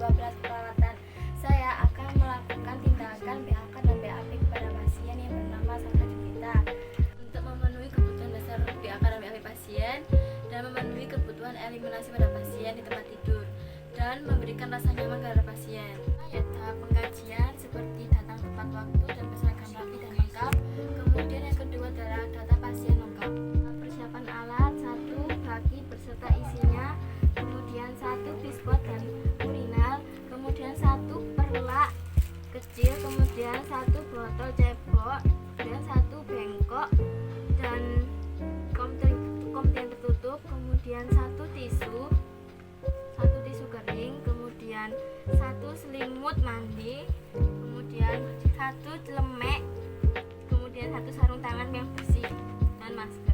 12 perawatan. Saya akan melakukan tindakan BAK dan BAP kepada pasien yang bernama Sandra Devita untuk memenuhi kebutuhan dasar BAK dan BAP pasien dan memenuhi kebutuhan eliminasi pada pasien di tempat tidur dan memberikan rasa nyaman kepada pasien. Tahap pengkajian seperti datang tepat waktu dan berseragam rapi dan lengkap. Kemudian yang kedua adalah data pasien lengkap. Persiapan alat 1 baki beserta isinya, kemudian 1 bispot dan urinal, kemudian 1 perlak kecil, kemudian 1 botol cebok, kemudian 1 bengkok dan konten tertutup, kemudian 1 tisu kering, kemudian 1 selimut mandi, kemudian 1 celemek, kemudian 1 sarung tangan yang bersih dan masker.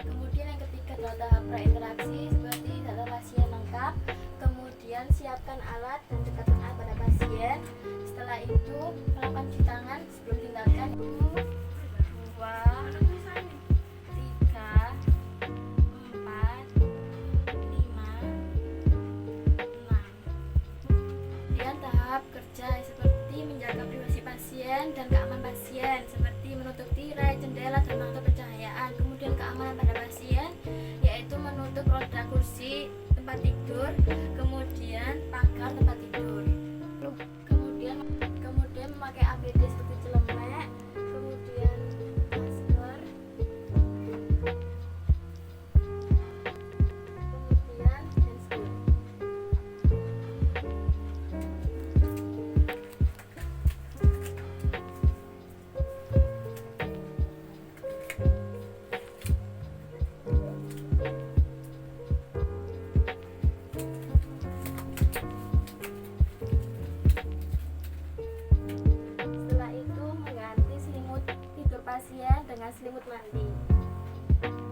Kemudian yang ketiga adalah tahap prainteraksi seperti data pasien lengkap, kemudian siapkan alat dan dekatkan alat pada pasien. Setelah itu melakukan cuci tangan sebelum tindakan. 2, 3, 4, 5, 6. Kemudian tahap kerja seperti menjaga privasi pasien dan keamanan pasien seperti menutup tirai, jendela dan faktor pencahayaan. Kemudian keamanan pada pasien yaitu menutup roda kursi tempat tidur, kemudian pagar tempat tidur. Kemudian memakai APD seperti celemek, kemudian masker, kemudian handscoot. Setelah itu mengganti selimut tidur pasien dengan selimut mandi.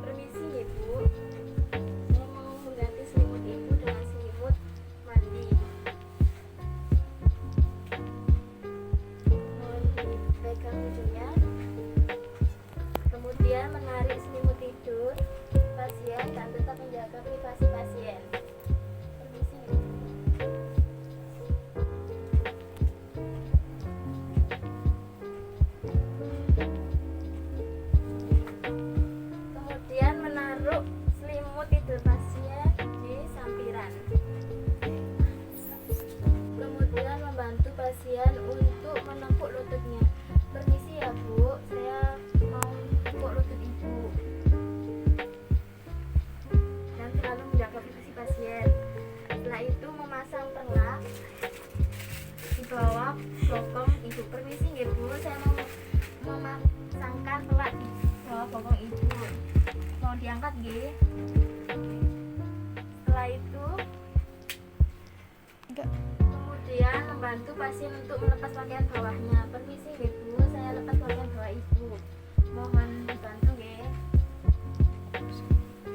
Permisi Ibu, saya mau mengganti selimut Ibu dengan selimut mandi. Mohon dipegang ujungnya. Kemudian menarik selimut tidur pasien dan tetap menjaga privasi pasien. Permisi Ibu. Kemudian menaruh selimut tidur pasien di sampiran. Kemudian membantu pasien untuk menepuk lututnya. Permisi ya Bu, saya mau menepuk lutut Ibu. Dan selalu menjaga privasi pasien. Setelah itu memasang perlak di bawah bokong Ibu. Permisi nggih Bu, saya mau memasangkan perlak di bawah bokong Ibu. Mau diangkat nggih? Setelah itu kemudian membantu pasien untuk melepas pakaian bawahnya. Permisi nggih Bu, saya lepas pakaian bawah Ibu. Mohon dibantu nggih.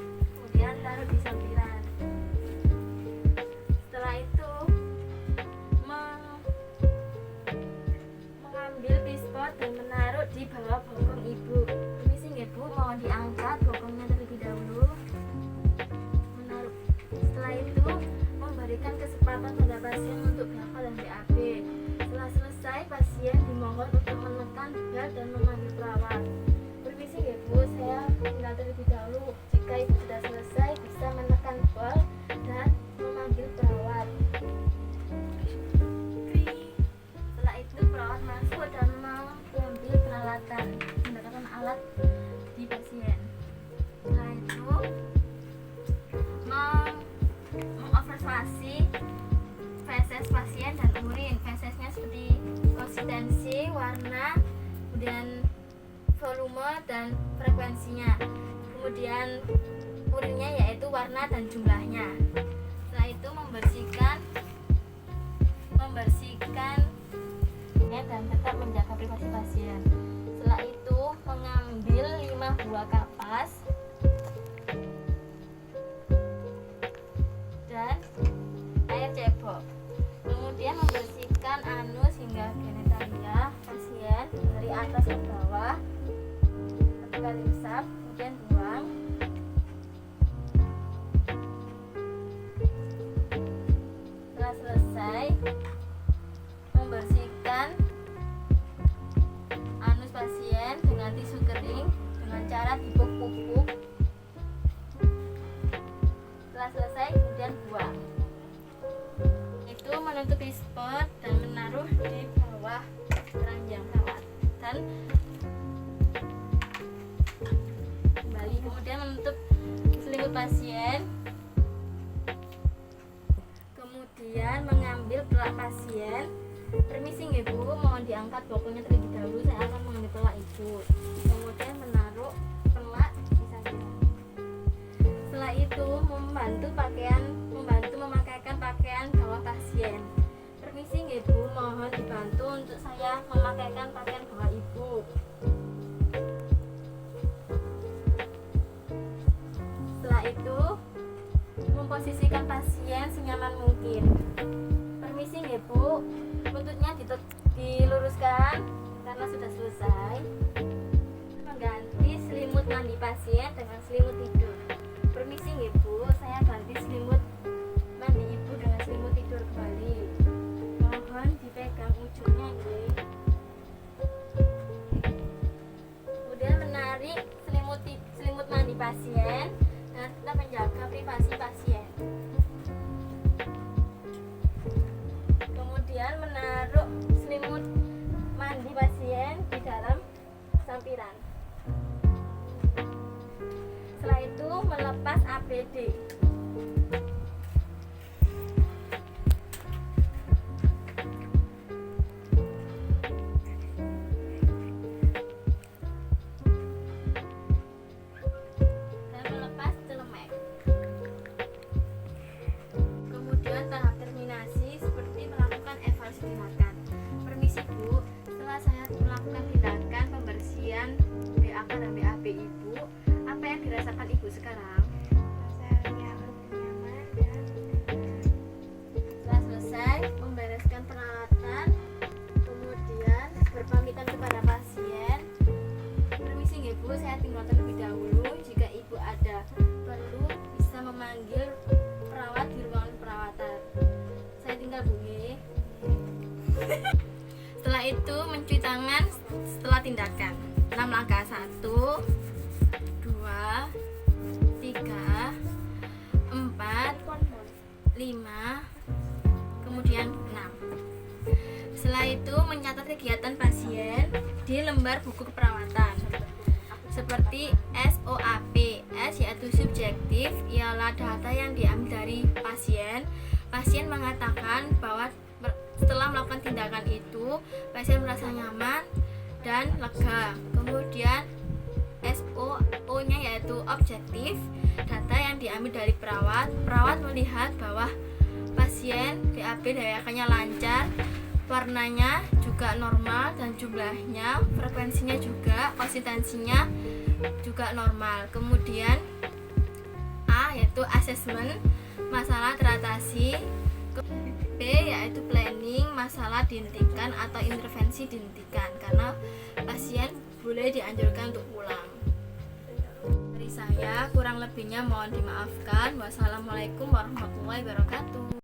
Kemudian taruh di sampiran. Setelah itu mengambil bispot dan menaruh di bawah bokong Ibu. Permisi nggih Bu, mohon diangkat bokongnya terlebih dahulu. Menaruh. Setelah itu memberikan kesempatan pada pasien untuk BAK dan BAB. Setelah selesai, pasien dimohon untuk menekan bel dan memanggil perawat. Permisi nggih Bu, saya tinggal terlebih dahulu. Jika Ibu sudah selesai, bisa menekan bel dan memanggil perawat. Setelah itu perawat masuk dan mengambil peralatan, mendapatkan alat di pasien. Setelah itu mengobservasi feses pasien dan urin. Fesesnya seperti konsistensi, warna, kemudian volume dan frekuensinya. Kemudian urinnya yaitu warna dan jumlahnya. Setelah itu membersihkan dan tetap menjaga privasi pasien. Setelah itu mengambil 5 buah kapas dan air cebok. Kemudian membersihkan anus hingga genitalia pasien dari atas ke bawah. 1 kali usap, kemudian buang. Setelah selesai cara dipuk-puk. Setelah selesai kemudian buang. Itu menutupi spot dan menaruh di bawah keranjang perawat dan kembali. Kemudian menutup selimut pasien. Kemudian mengambil pelak pasien. Permisi nggih Bu, mohon diangkat pokoknya terlebih dahulu, saya akan mengambil pelak Ibu. Kemudian menaruh pelak di samping. Setelah itu membantu memakaikan pakaian bawah pasien. Permisi nggih Bu, mohon dibantu untuk saya memakaikan pakaian bawah Ibu. Setelah itu memposisikan pasien senyaman mungkin. Permisi nggih Bu, lututnya diluruskan karena sudah selesai. Mengganti selimut mandi pasien dengan selimut tidur. Permisi nggih Bu, saya ganti selimut mandi Ibu dengan selimut tidur kembali. Mohon dipegang ujungnya nggih. Kemudian menarik selimut mandi pasien dan tetap menjaga privasi pasien. Kemudian menaruh selimut mandi pasien di dalam sampiran. Setelah itu melepas APD. Dan melepas celemek. Kemudian tahap terminasi seperti melakukan evaluasi tindakan. Permisi Bu, setelah saya melakukan tindakan pembersihan BAK dan BAB Ibu, apa yang dirasakan Ibu sekarang? Rasanya lebih nyaman dan Setelah selesai membereskan peralatan, kemudian berpamitan kepada pasien. Permisi nggih Bu, saya tinggal terlebih dahulu. Jika Ibu ada perlu bisa memanggil perawat di ruangan perawatan. Saya tinggal Bu nggih. Setelah itu mencuci tangan setelah tindakan. 6 langkah. 1 2 3 4 5 kemudian 6. Setelah itu mencatat kegiatan pasien di lembar buku keperawatan seperti SOAP. S yaitu subjektif, ialah data yang diambil dari pasien. Pasien mengatakan bahwa setelah melakukan tindakan itu pasien merasa nyaman dan lega. Kemudian SOO nya yaitu objektif, data yang diambil dari perawat. Perawat melihat bahwa pasien BAB dayakannya lancar, warnanya juga normal, dan jumlahnya, frekuensinya juga, konsistensinya juga normal. Kemudian A yaitu assessment, masalah teratasi. B yaitu planning, masalah dihentikan atau intervensi dihentikan karena pasien boleh dianjurkan untuk pulang. Dari saya kurang lebihnya mohon dimaafkan. Wassalamualaikum warahmatullahi wabarakatuh.